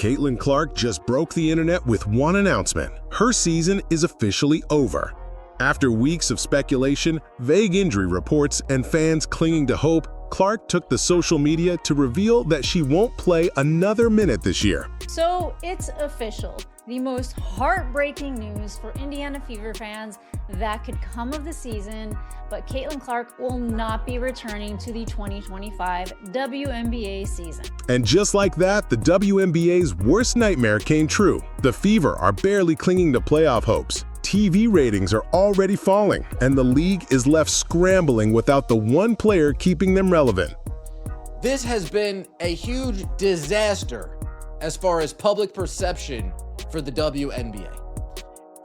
Caitlin Clark just broke the internet with one announcement. Her season is officially over. After weeks of speculation, vague injury reports, and fans clinging to hope, Clark took to social media to reveal that she won't play another minute this year. So it's official. The most heartbreaking news for Indiana Fever fans that could come of the season, but Caitlin Clark will not be returning to the 2025 WNBA season. And just like that, the WNBA's worst nightmare came true. The Fever are barely clinging to playoff hopes. TV ratings are already falling, and the league is left scrambling without the one player keeping them relevant. This has been a huge disaster as far as public perception for the WNBA.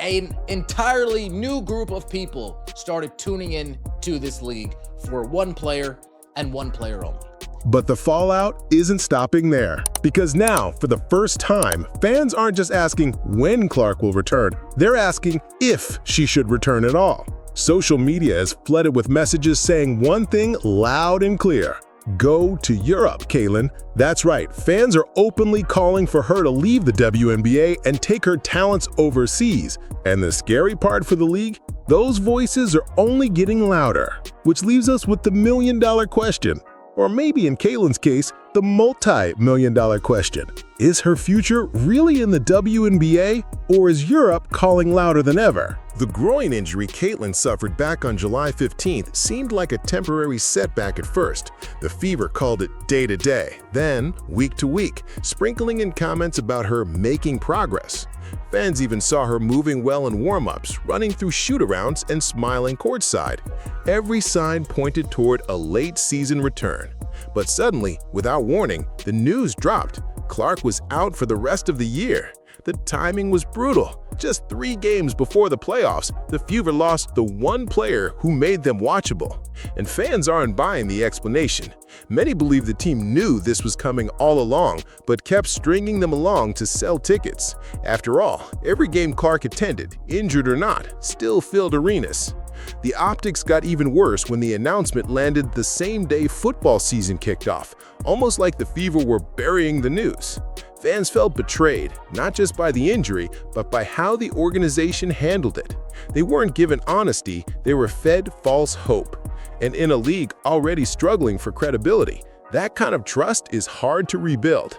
An entirely new group of people started tuning in to this league for one player and one player only. But the fallout isn't stopping there, because now, for the first time, fans aren't just asking when Clark will return, they're asking if she should return at all. Social media is flooded with messages saying one thing loud and clear: go to Europe, Caitlin. That's right, fans are openly calling for her to leave the WNBA and take her talents overseas. And the scary part for the league? Those voices are only getting louder, which leaves us with the million-dollar question. Or maybe in Caitlin's case, the multi-million-dollar question. Is her future really in the WNBA, or is Europe calling louder than ever? The groin injury Caitlin suffered back on July 15th seemed like a temporary setback at first. The Fever called it day-to-day, then week-to-week, sprinkling in comments about her making progress. Fans even saw her moving well in warm-ups, running through shoot-arounds, and smiling courtside. Every sign pointed toward a late-season return. But suddenly, without warning, the news dropped. Clark was out for the rest of the year. The timing was brutal. Just 3 games before the playoffs, the Fever lost the one player who made them watchable. And fans aren't buying the explanation. Many believe the team knew this was coming all along, but kept stringing them along to sell tickets. After all, every game Clark attended, injured or not, still filled arenas. The optics got even worse when the announcement landed the same day football season kicked off, almost like the Fever were burying the news. Fans felt betrayed, not just by the injury, but by how the organization handled it. They weren't given honesty, they were fed false hope. And in a league already struggling for credibility, that kind of trust is hard to rebuild.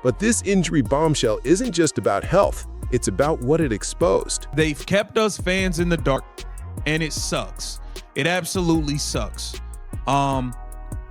But this injury bombshell isn't just about health, it's about what it exposed. They've kept us fans in the dark, and it sucks. It absolutely sucks.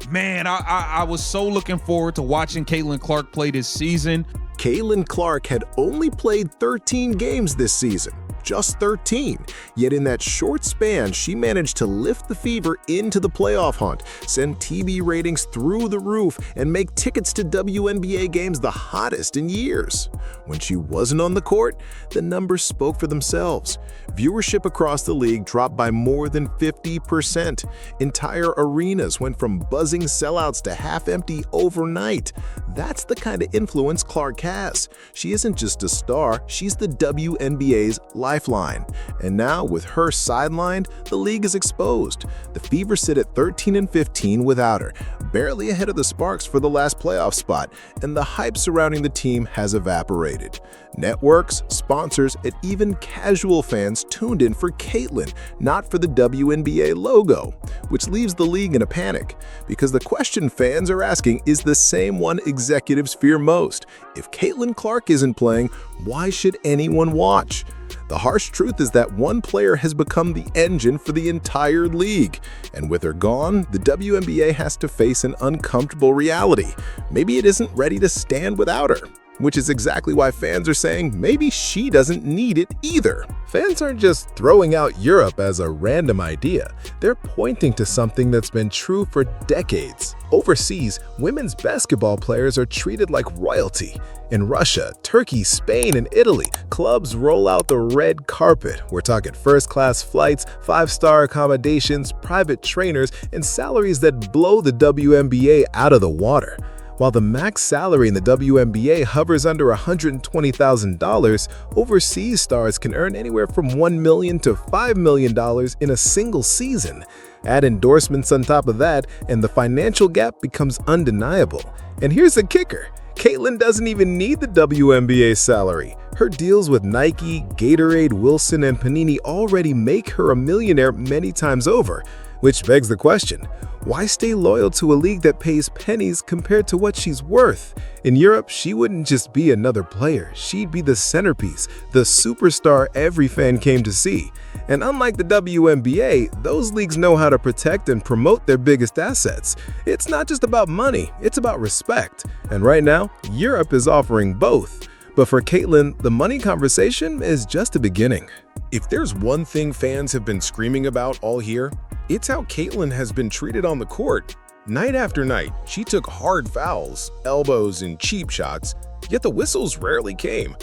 Man, I was so looking forward to watching Caitlin Clark play this season. Caitlin Clark had only played 13 games this season. Just 13. Yet in that short span, she managed to lift the Fever into the playoff hunt, send TV ratings through the roof, and make tickets to WNBA games the hottest in years. When she wasn't on the court, the numbers spoke for themselves. Viewership across the league dropped by more than 50%. Entire arenas went from buzzing sellouts to half-empty overnight. That's the kind of influence Clark has. She isn't just a star, she's the WNBA's lifeline. And now, with her sidelined, the league is exposed. The Fever sit at 13-15 without her, barely ahead of the Sparks for the last playoff spot, and the hype surrounding the team has evaporated. Networks, sponsors, and even casual fans tuned in for Caitlin, not for the WNBA logo, which leaves the league in a panic, because the question fans are asking is the same one executives fear most. If Caitlin Clark isn't playing, why should anyone watch? The harsh truth is that one player has become the engine for the entire league. And with her gone, the WNBA has to face an uncomfortable reality. Maybe it isn't ready to stand without her. Which is exactly why fans are saying maybe she doesn't need it either. Fans aren't just throwing out Europe as a random idea. They're pointing to something that's been true for decades. Overseas, women's basketball players are treated like royalty. In Russia, Turkey, Spain, and Italy, clubs roll out the red carpet. We're talking first-class flights, 5-star accommodations, private trainers, and salaries that blow the WNBA out of the water. While the max salary in the WNBA hovers under $120,000, overseas stars can earn anywhere from $1 million to $5 million in a single season. Add endorsements on top of that, and the financial gap becomes undeniable. And here's the kicker. Caitlin doesn't even need the WNBA salary. Her deals with Nike, Gatorade, Wilson, and Panini already make her a millionaire many times over. Which begs the question, why stay loyal to a league that pays pennies compared to what she's worth? In Europe, she wouldn't just be another player, she'd be the centerpiece, the superstar every fan came to see. And unlike the WNBA, those leagues know how to protect and promote their biggest assets. It's not just about money, it's about respect. And right now, Europe is offering both. But for Caitlin, the money conversation is just a beginning. If there's one thing fans have been screaming about all year, it's how Caitlin has been treated on the court. Night after night, she took hard fouls, elbows, and cheap shots, yet the whistles rarely came.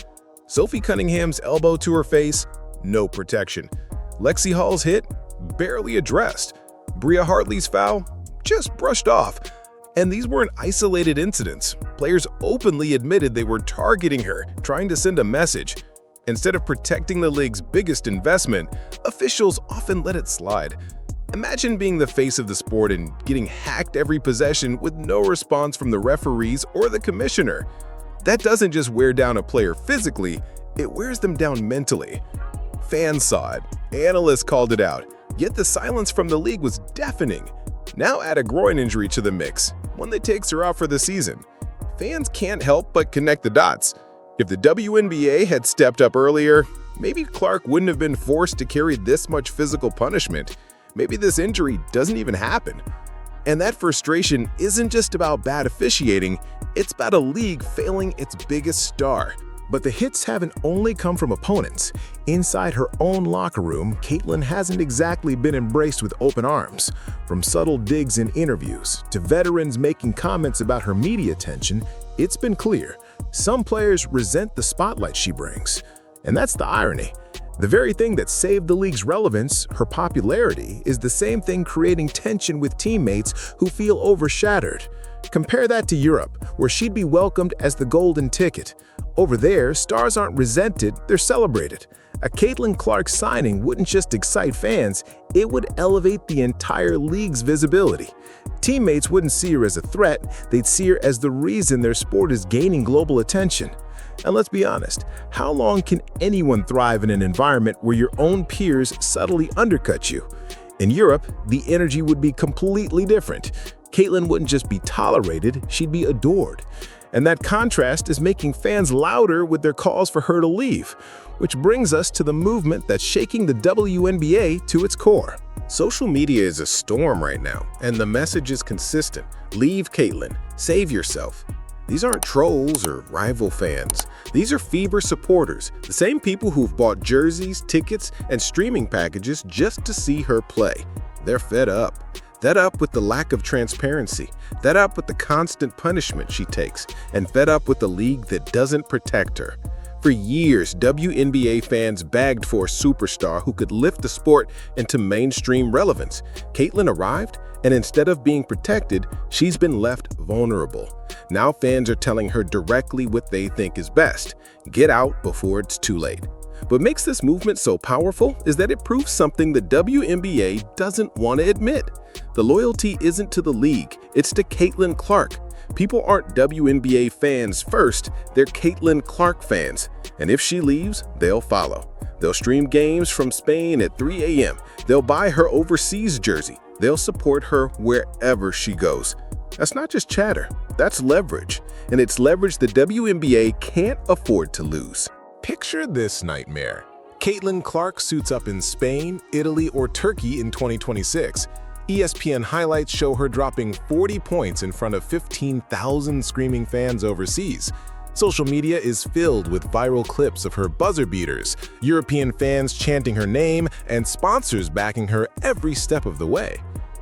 Sophie Cunningham's elbow to her face, no protection. Lexi Hall's hit, barely addressed. Bria Hartley's foul, just brushed off. And these weren't isolated incidents. Players openly admitted they were targeting her, trying to send a message. Instead of protecting the league's biggest investment, officials often let it slide. Imagine being the face of the sport and getting hacked every possession with no response from the referees or the commissioner. That doesn't just wear down a player physically, it wears them down mentally. Fans saw it, analysts called it out, yet the silence from the league was deafening. Now add a groin injury to the mix, one that takes her out for the season. Fans can't help but connect the dots. If the WNBA had stepped up earlier, maybe Clark wouldn't have been forced to carry this much physical punishment. Maybe this injury doesn't even happen. And that frustration isn't just about bad officiating, it's about a league failing its biggest star. But the hits haven't only come from opponents. Inside her own locker room, Caitlin hasn't exactly been embraced with open arms. From subtle digs in interviews to veterans making comments about her media attention, it's been clear. Some players resent the spotlight she brings. And that's the irony. The very thing that saved the league's relevance, her popularity, is the same thing creating tension with teammates who feel overshadowed. Compare that to Europe, where she'd be welcomed as the golden ticket. Over there, stars aren't resented, they're celebrated. A Caitlin Clark signing wouldn't just excite fans, it would elevate the entire league's visibility. Teammates wouldn't see her as a threat, they'd see her as the reason their sport is gaining global attention. And let's be honest, how long can anyone thrive in an environment where your own peers subtly undercut you? In Europe, the energy would be completely different. Caitlin wouldn't just be tolerated, she'd be adored. And that contrast is making fans louder with their calls for her to leave, which brings us to the movement that's shaking the WNBA to its core. Social media is a storm right now, and the message is consistent. Leave Caitlin, save yourself. These aren't trolls or rival fans. These are Fever supporters, the same people who've bought jerseys, tickets, and streaming packages just to see her play. They're fed up. Fed up with the lack of transparency, fed up with the constant punishment she takes, and fed up with the league that doesn't protect her. For years, WNBA fans begged for a superstar who could lift the sport into mainstream relevance. Caitlin arrived, and instead of being protected, she's been left vulnerable. Now fans are telling her directly what they think is best. Get out before it's too late. What makes this movement so powerful is that it proves something the WNBA doesn't want to admit. The loyalty isn't to the league, it's to Caitlin Clark. People aren't WNBA fans first, they're Caitlin Clark fans. And if she leaves, they'll follow. They'll stream games from Spain at 3 a.m. They'll buy her overseas jersey. They'll support her wherever she goes. That's not just chatter, that's leverage. And it's leverage the WNBA can't afford to lose. Picture this nightmare. Caitlin Clark suits up in Spain, Italy, or Turkey in 2026. ESPN highlights show her dropping 40 points in front of 15,000 screaming fans overseas. Social media is filled with viral clips of her buzzer beaters, European fans chanting her name, and sponsors backing her every step of the way.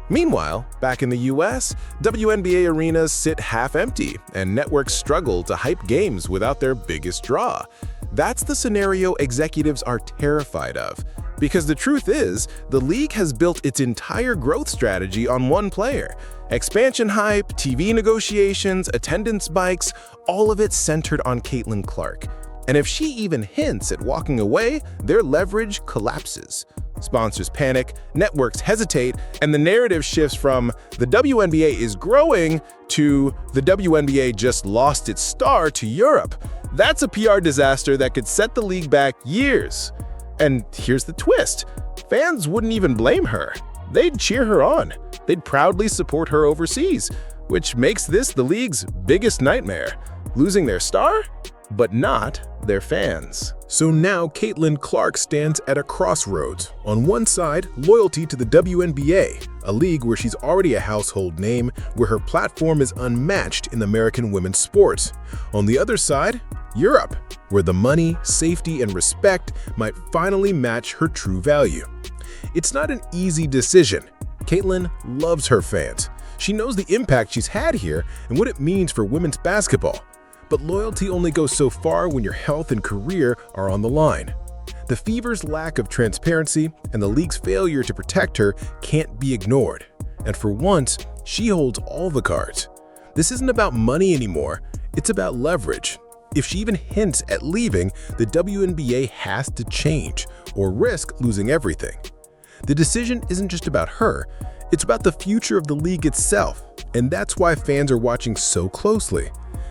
Meanwhile, back in the US, WNBA arenas sit half empty, and networks struggle to hype games without their biggest draw. That's the scenario executives are terrified of. Because the truth is, the league has built its entire growth strategy on one player. Expansion hype, TV negotiations, attendance spikes, all of it centered on Caitlin Clark. And if she even hints at walking away, their leverage collapses. Sponsors panic, networks hesitate, and the narrative shifts from the WNBA is growing to the WNBA just lost its star to Europe. That's a PR disaster that could set the league back years. And here's the twist. Fans wouldn't even blame her. They'd cheer her on. They'd proudly support her overseas, which makes this the league's biggest nightmare. Losing their star, but not their fans. So now Caitlin Clark stands at a crossroads. On one side, loyalty to the WNBA, a league where she's already a household name, where her platform is unmatched in American women's sports. On the other side, Europe, where the money, safety, and respect might finally match her true value. It's not an easy decision. Caitlin loves her fans. She knows the impact she's had here and what it means for women's basketball. But loyalty only goes so far when your health and career are on the line. The Fever's lack of transparency and the league's failure to protect her can't be ignored. And for once, she holds all the cards. This isn't about money anymore, it's about leverage. If she even hints at leaving, the WNBA has to change or risk losing everything. The decision isn't just about her, it's about the future of the league itself. And that's why fans are watching so closely.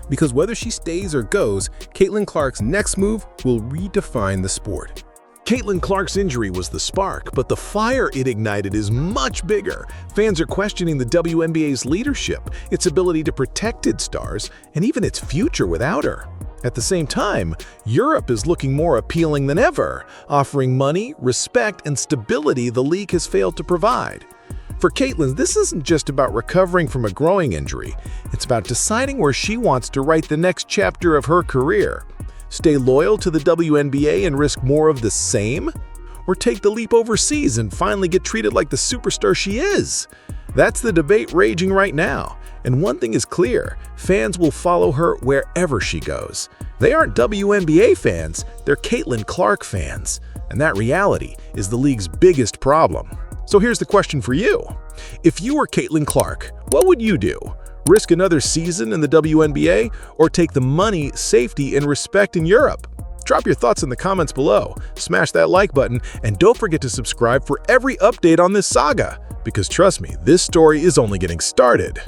Because whether she stays or goes, Caitlin Clark's next move will redefine the sport. Caitlin Clark's injury was the spark, but the fire it ignited is much bigger. Fans are questioning the WNBA's leadership, its ability to protect its stars, and even its future without her. At the same time, Europe is looking more appealing than ever, offering money, respect, and stability the league has failed to provide. For Caitlin, this isn't just about recovering from a growing injury. It's about deciding where she wants to write the next chapter of her career. Stay loyal to the WNBA and risk more of the same? Or take the leap overseas and finally get treated like the superstar she is? That's the debate raging right now. And one thing is clear, fans will follow her wherever she goes. They aren't WNBA fans, they're Caitlin Clark fans. And that reality is the league's biggest problem. So here's the question for you. If you were Caitlin Clark, what would you do? Risk another season in the WNBA or take the money, safety, and respect in Europe? Drop your thoughts in the comments below, smash that like button, and don't forget to subscribe for every update on this saga. Because trust me, this story is only getting started.